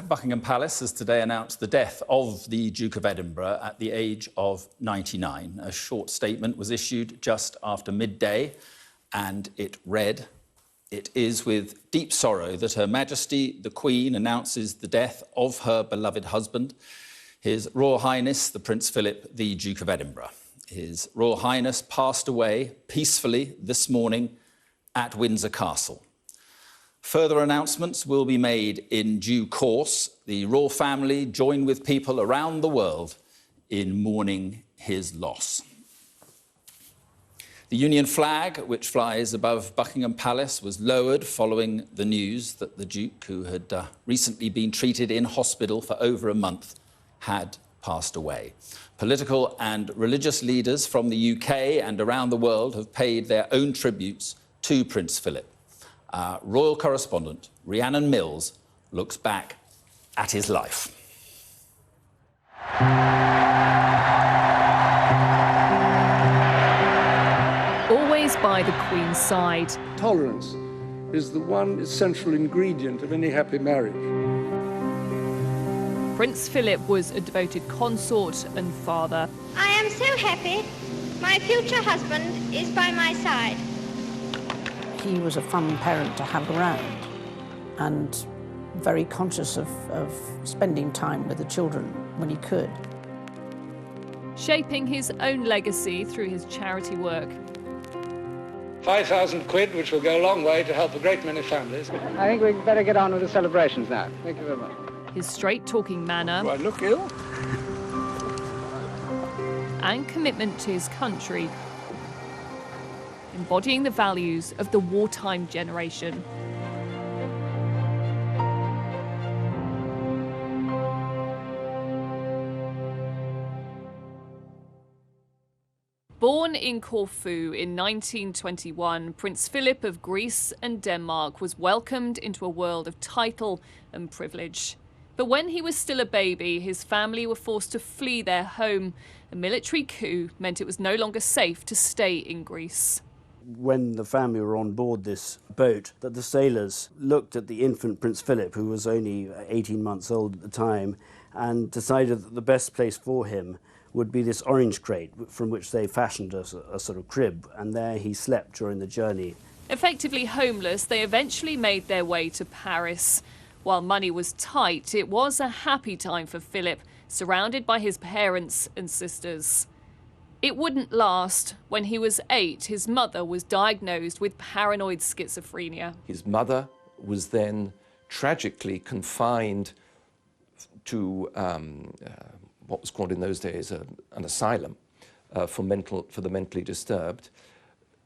Buckingham Palace has today announced the death of the Duke of Edinburgh at the age of 99. A short statement was issued just after midday, and it read, "It is with deep sorrow that Her Majesty the Queen announces the death of her beloved husband, His Royal Highness the Prince Philip, the Duke of Edinburgh. His Royal Highness passed away peacefully this morning at Windsor Castle. Further announcements will be made in due course. The royal family join with people around the world in mourning his loss." The Union flag, which flies above Buckingham Palace, was lowered following the news that the Duke, who had recently been treated in hospital for over a month, had passed away. Political and religious leaders from the UK and around the world have paid their own tributes to Prince Philip. Our royal correspondent, Rhiannon Mills, looks back at his life. Always by the Queen's side. Tolerance is the one essential ingredient of any happy marriage. Prince Philip was a devoted consort and father. I am so happy. My future husband is by my side. He was a fun parent to have around and very conscious of spending time with the children when he could. Shaping his own legacy through his charity work. 5,000 quid, which will go a long way to help a great many families. I think we'd better get on with the celebrations now. Thank you very much. His straight-talking manner. Do I look ill? And commitment to his country. Embodying the values of the wartime generation. Born in Corfu in 1921, Prince Philip of Greece and Denmark was welcomed into a world of title and privilege. But when he was still a baby, his family were forced to flee their home. A military coup meant it was no longer safe to stay in Greece. When the family were on board this boat, that the sailors looked at the infant Prince Philip, who was only 18 months old at the time, and decided that the best place for him would be this orange crate from which they fashioned a sort of crib, and there he slept during the journey. Effectively homeless, they eventually made their way to Paris. While money was tight, it was a happy time for Philip, surrounded by his parents and sisters. It wouldn't last. When he was 8, his mother was diagnosed with paranoid schizophrenia. His mother was then tragically confined to what was called in those days an asylum for the mentally disturbed.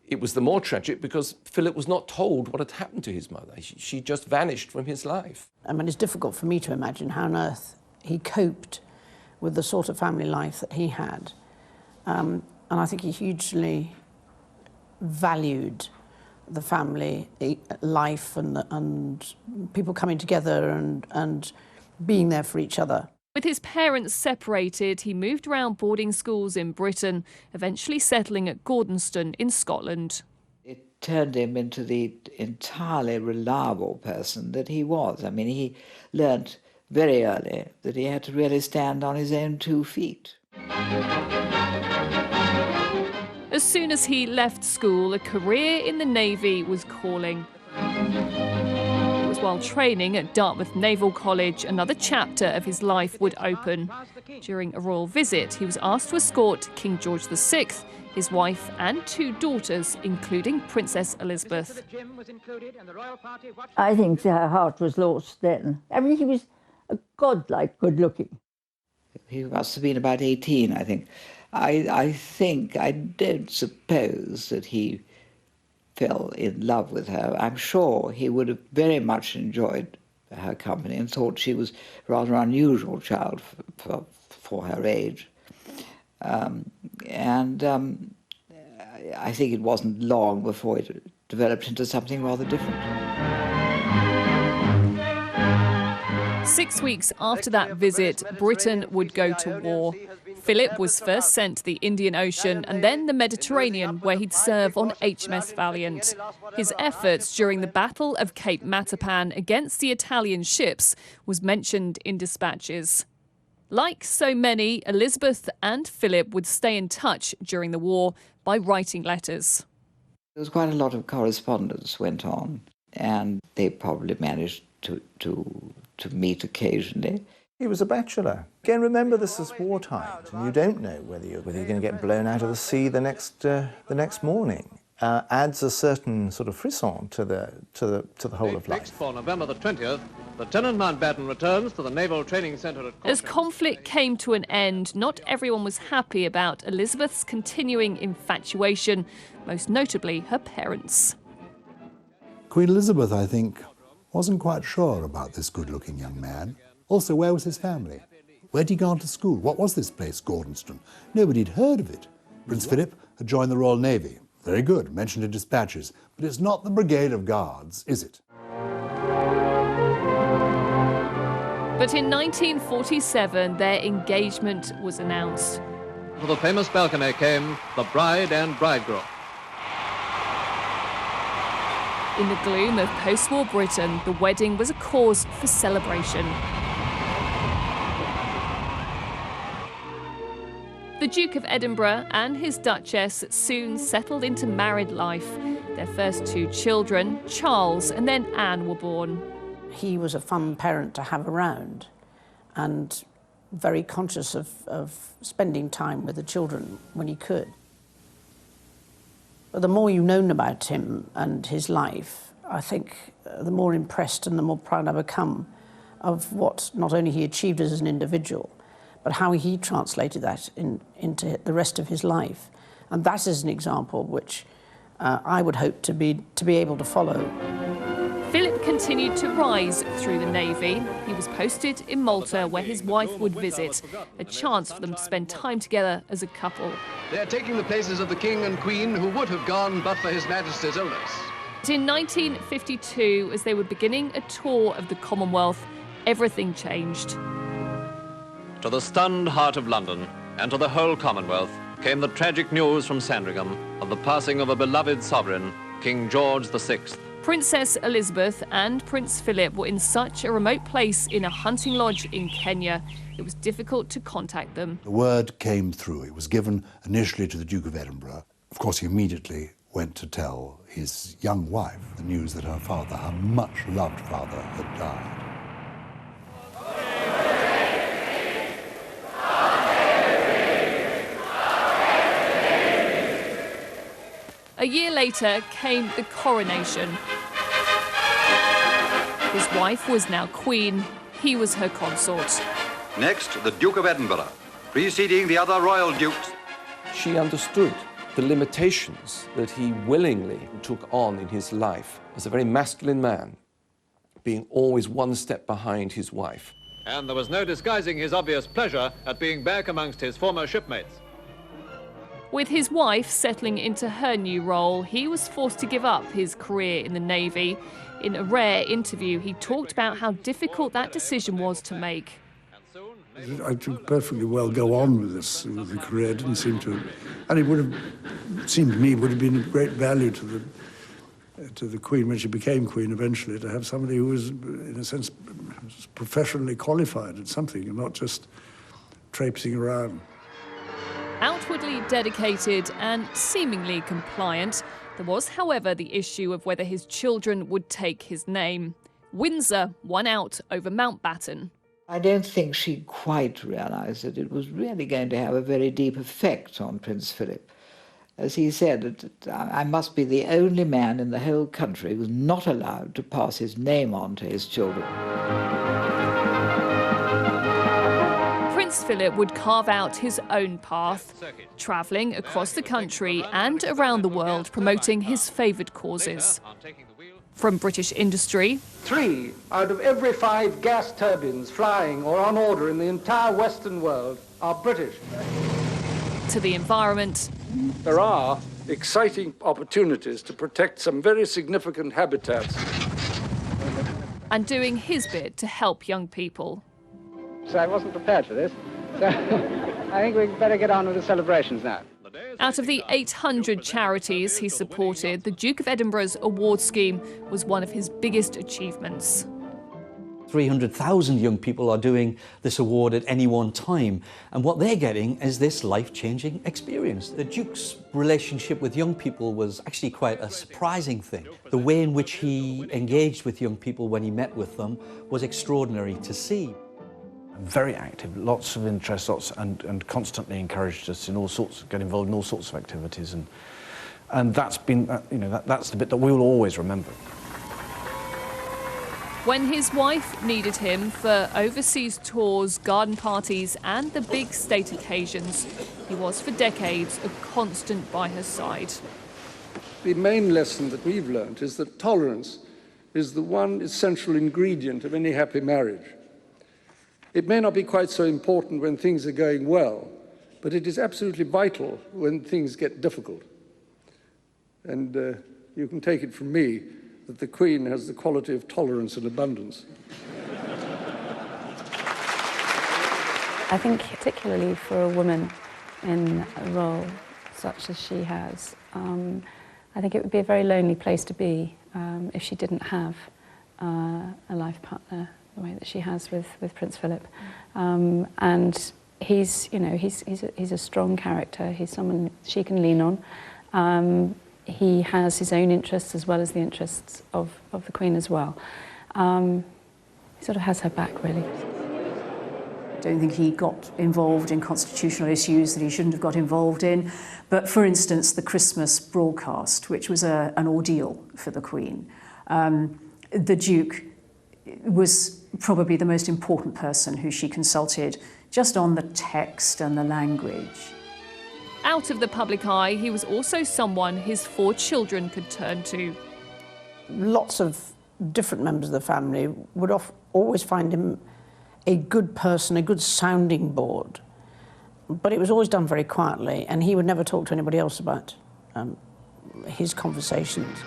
It was the more tragic because Philip was not told what had happened to his mother. She just vanished from his life. I mean, it's difficult for me to imagine how on earth he coped with the sort of family life that he had. And I think he hugely valued the family life and people coming together and being there for each other. With his parents separated, he moved around boarding schools in Britain, eventually settling at Gordonston in Scotland. It turned him into the entirely reliable person that he was. I mean, he learnt very early that he had to really stand on his own 2 feet. As soon as he left school, a career in the Navy was calling. It was while training at Dartmouth Naval College another chapter of his life would open. During a royal visit, he was asked to escort King George VI, his wife and 2 daughters, including Princess Elizabeth. I think her heart was lost then. I mean, he was a godlike good-looking. He must have been about 18, I think. I don't suppose that he fell in love with her. I'm sure he would have very much enjoyed her company and thought she was a rather unusual child for her age. I think it wasn't long before it developed into something rather different. 6 weeks after that visit, Britain would go to war. Philip was first sent to the Indian Ocean and then the Mediterranean, where he'd serve on HMS Valiant. His efforts during the Battle of Cape Matapan against the Italian ships was mentioned in dispatches. Like so many, Elizabeth and Philip would stay in touch during the war by writing letters. There was quite a lot of correspondence went on, and they probably managed to meet occasionally. He was a bachelor. Again, remember, this is wartime, and you don't know whether you're going to get blown out of the sea the next morning. Adds a certain sort of frisson to the whole of life. Fixed for November the 20th, Lieutenant Mountbatten returns to the Naval Training Centre at Consort. As conflict came to an end, not everyone was happy about Elizabeth's continuing infatuation, most notably her parents. Queen Elizabeth, I think, wasn't quite sure about this good-looking young man. Also, where was his family? Where'd he gone to school? What was this place, Gordonston? Nobody'd heard of it. Prince Philip had joined the Royal Navy. Very good, mentioned in dispatches. But it's not the Brigade of Guards, is it? But in 1947, their engagement was announced. To the famous balcony came the bride and bridegroom. In the gloom of post-war Britain, the wedding was a cause for celebration. The Duke of Edinburgh and his Duchess soon settled into married life. Their first two children, Charles and then Anne, were born. He was a fun parent to have around and very conscious of spending time with the children when he could. But the more you've known about him and his life, I think the more impressed and the more proud I become of what not only he achieved as an individual, but how he translated that into the rest of his life. And that is an example which I would hope to be able to follow. Philip continued to rise through the Navy. He was posted in Malta, where his wife would visit, a chance for them to spend time together as a couple. They're taking the places of the King and Queen who would have gone but for His Majesty's illness. But in 1952, as they were beginning a tour of the Commonwealth, everything changed. To the stunned heart of London and to the whole Commonwealth came the tragic news from Sandringham of the passing of a beloved sovereign, King George VI. Princess Elizabeth and Prince Philip were in such a remote place in a hunting lodge in Kenya, it was difficult to contact them. The word came through. It was given initially to the Duke of Edinburgh. Of course, he immediately went to tell his young wife the news that her father, her much-loved father, had died. A year later came the coronation. His wife was now queen. He was her consort. Next, the Duke of Edinburgh, preceding the other royal dukes. She understood the limitations that he willingly took on in his life as a very masculine man, being always one step behind his wife. And there was no disguising his obvious pleasure at being back amongst his former shipmates. With his wife settling into her new role, he was forced to give up his career in the Navy. In a rare interview, he talked about how difficult that decision was to make. I could perfectly well go on with this. The career didn't seem to, and it would have seemed to me would have been of great value to the Queen when she became Queen eventually, to have somebody who was, in a sense, professionally qualified at something and not just traipsing around. Outwardly dedicated and seemingly compliant, there was, however, the issue of whether his children would take his name. Windsor won out over Mountbatten. I don't think she quite realised that it was really going to have a very deep effect on Prince Philip. As he said, I must be the only man in the whole country who's not allowed to pass his name on to his children. Prince Philip would carve out his own path, travelling across the country and around the world promoting his favoured causes. From British industry, 3 out of every 5 gas turbines flying or on order in the entire Western world are British. To the environment. There are exciting opportunities to protect some very significant habitats. And doing his bit to help young people. So I wasn't prepared for this. I think we'd better get on with the celebrations now. Out of the 800 charities he supported, the Duke of Edinburgh's award scheme was one of his biggest achievements. 300,000 young people are doing this award at any one time, and what they're getting is this life-changing experience. The Duke's relationship with young people was actually quite a surprising thing. The way in which he engaged with young people when he met with them was extraordinary to see. Very active, lots of interest, and constantly encouraged us in all sorts, get involved in all sorts of activities, and that's been, that's the bit that we will always remember. When his wife needed him for overseas tours, garden parties and the big state occasions, he was for decades a constant by her side. The main lesson that we've learned is that tolerance is the one essential ingredient of any happy marriage. It may not be quite so important when things are going well, but it is absolutely vital when things get difficult. And you can take it from me that the Queen has the quality of tolerance and abundance. I think particularly for a woman in a role such as she has, I think it would be a very lonely place to be if she didn't have a life partner the way that she has with Prince Philip. And he's a strong character. He's someone she can lean on. He has his own interests as well as the interests of the Queen as well. He sort of has her back, really. I don't think he got involved in constitutional issues that he shouldn't have got involved in. But for instance, the Christmas broadcast, which was an ordeal for the Queen. The Duke was probably the most important person who she consulted just on the text and the language. Out of the public eye, he was also someone his 4 children could turn to. Lots of different members of the family would always find him a good person, a good sounding board. But it was always done very quietly, and he would never talk to anybody else about his conversations.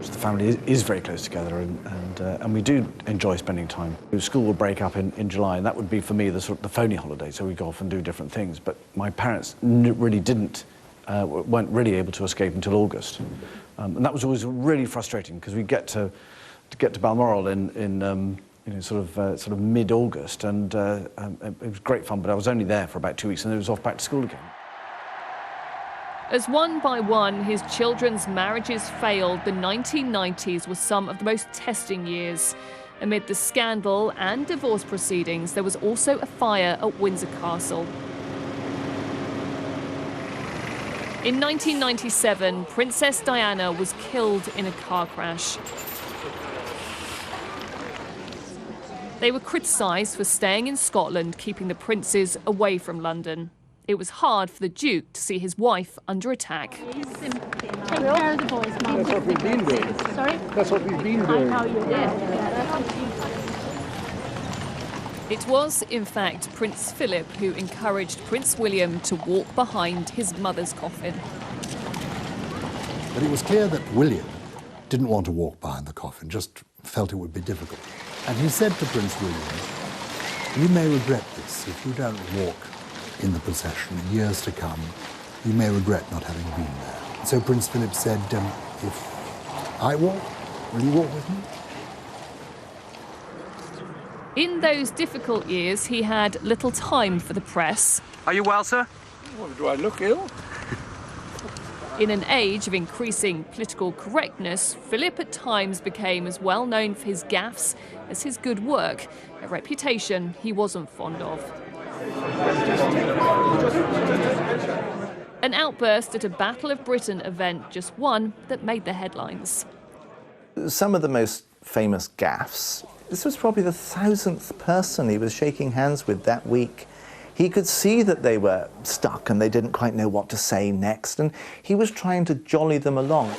The family is very close together, and we do enjoy spending time. School would break up in July, and that would be for me the phony holiday, so we go off and do different things. But my parents really weren't really able to escape until August, and that was always really frustrating because we get to Balmoral in sort of mid-August, and it was great fun. But I was only there for about 2 weeks, and then it was off back to school again. As one by one his children's marriages failed, the 1990s was some of the most testing years. Amid the scandal and divorce proceedings, there was also a fire at Windsor Castle. In 1997, Princess Diana was killed in a car crash. They were criticised for staying in Scotland, keeping the princes away from London. It was hard for the Duke to see his wife under attack. Take care of the boys, Mum. That's what we've been doing. Sorry? That's what we've been doing. I know you did. It was, in fact, Prince Philip who encouraged Prince William to walk behind his mother's coffin. But it was clear that William didn't want to walk behind the coffin, just felt it would be difficult. And he said to Prince William, "You may regret this if you don't walk in the procession in years to come. You may regret not having been there." So Prince Philip said, "If I walk, will you walk with me?" In those difficult years, he had little time for the press. Are you well, sir? Well, do I look ill? In an age of increasing political correctness, Philip at times became as well known for his gaffes as his good work, a reputation he wasn't fond of. An outburst at a Battle of Britain event, just one that made the headlines. Some of the most famous gaffes, this was probably the 1000th person he was shaking hands with that week. He could see that they were stuck and they didn't quite know what to say next, and he was trying to jolly them along.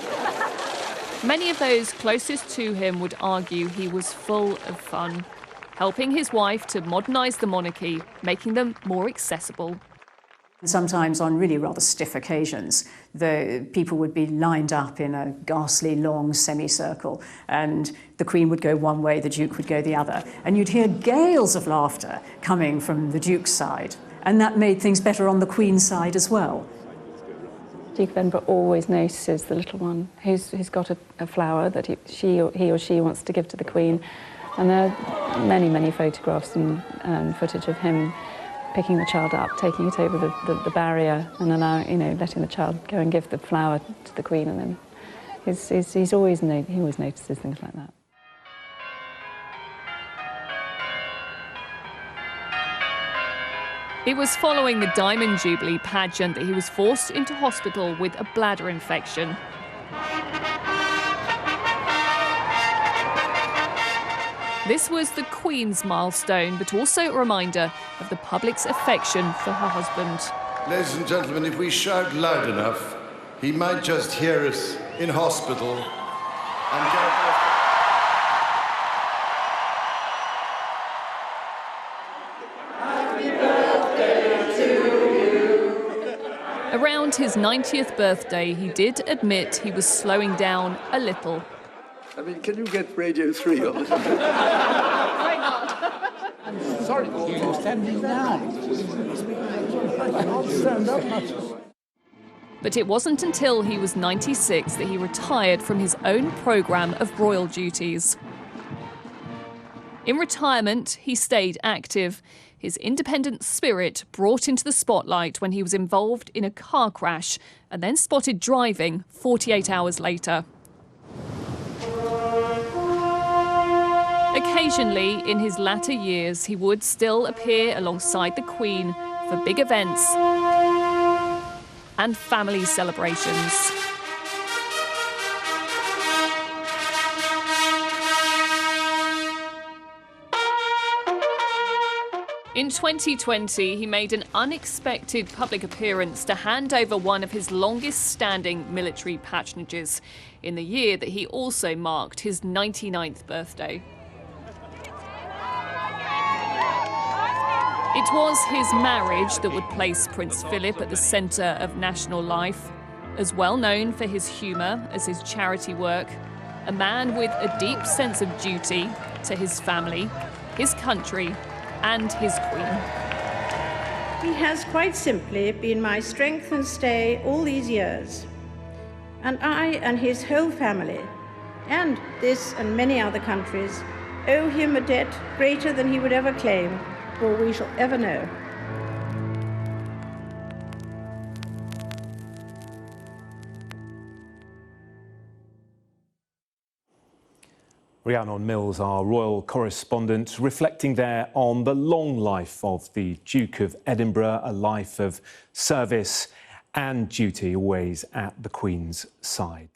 Many of those closest to him would argue he was full of fun, helping his wife to modernise the monarchy, making them more accessible. Sometimes on really rather stiff occasions, the people would be lined up in a ghastly long semicircle, and the Queen would go one way, the Duke would go the other. And you'd hear gales of laughter coming from the Duke's side, and that made things better on the Queen's side as well. Duke of Edinburgh always notices the little one who's got a flower that he or she wants to give to the Queen. And there are many, many photographs and footage of him picking the child up, taking it over the barrier and letting the child go and give the flower to the Queen. And then he always notices things like that. It was following the Diamond Jubilee pageant that he was forced into hospital with a bladder infection. This was the Queen's milestone, but also a reminder of the public's affection for her husband. Ladies and gentlemen, if we shout loud enough, he might just hear us in hospital and get... Around his 90th birthday, he did admit he was slowing down a little. I mean, can you get Radio 3 on? Why not? I'm sorry, you're standing down. I can't stand up much. But it wasn't until he was 96 that he retired from his own programme of royal duties. In retirement, he stayed active. His independent spirit brought into the spotlight when he was involved in a car crash and then spotted driving 48 hours later. Occasionally, in his latter years, he would still appear alongside the Queen for big events and family celebrations. In 2020, he made an unexpected public appearance to hand over one of his longest-standing military patronages in the year that he also marked his 99th birthday. It was his marriage that would place Prince Philip at the centre of national life. As well known for his humour as his charity work, a man with a deep sense of duty to his family, his country, and his Queen. He has quite simply been my strength and stay all these years. And I and his whole family, and this and many other countries, owe him a debt greater than he would ever claim, or we shall ever know. Rhiannon Mills, our royal correspondent, reflecting there on the long life of the Duke of Edinburgh, a life of service and duty, always at the Queen's side.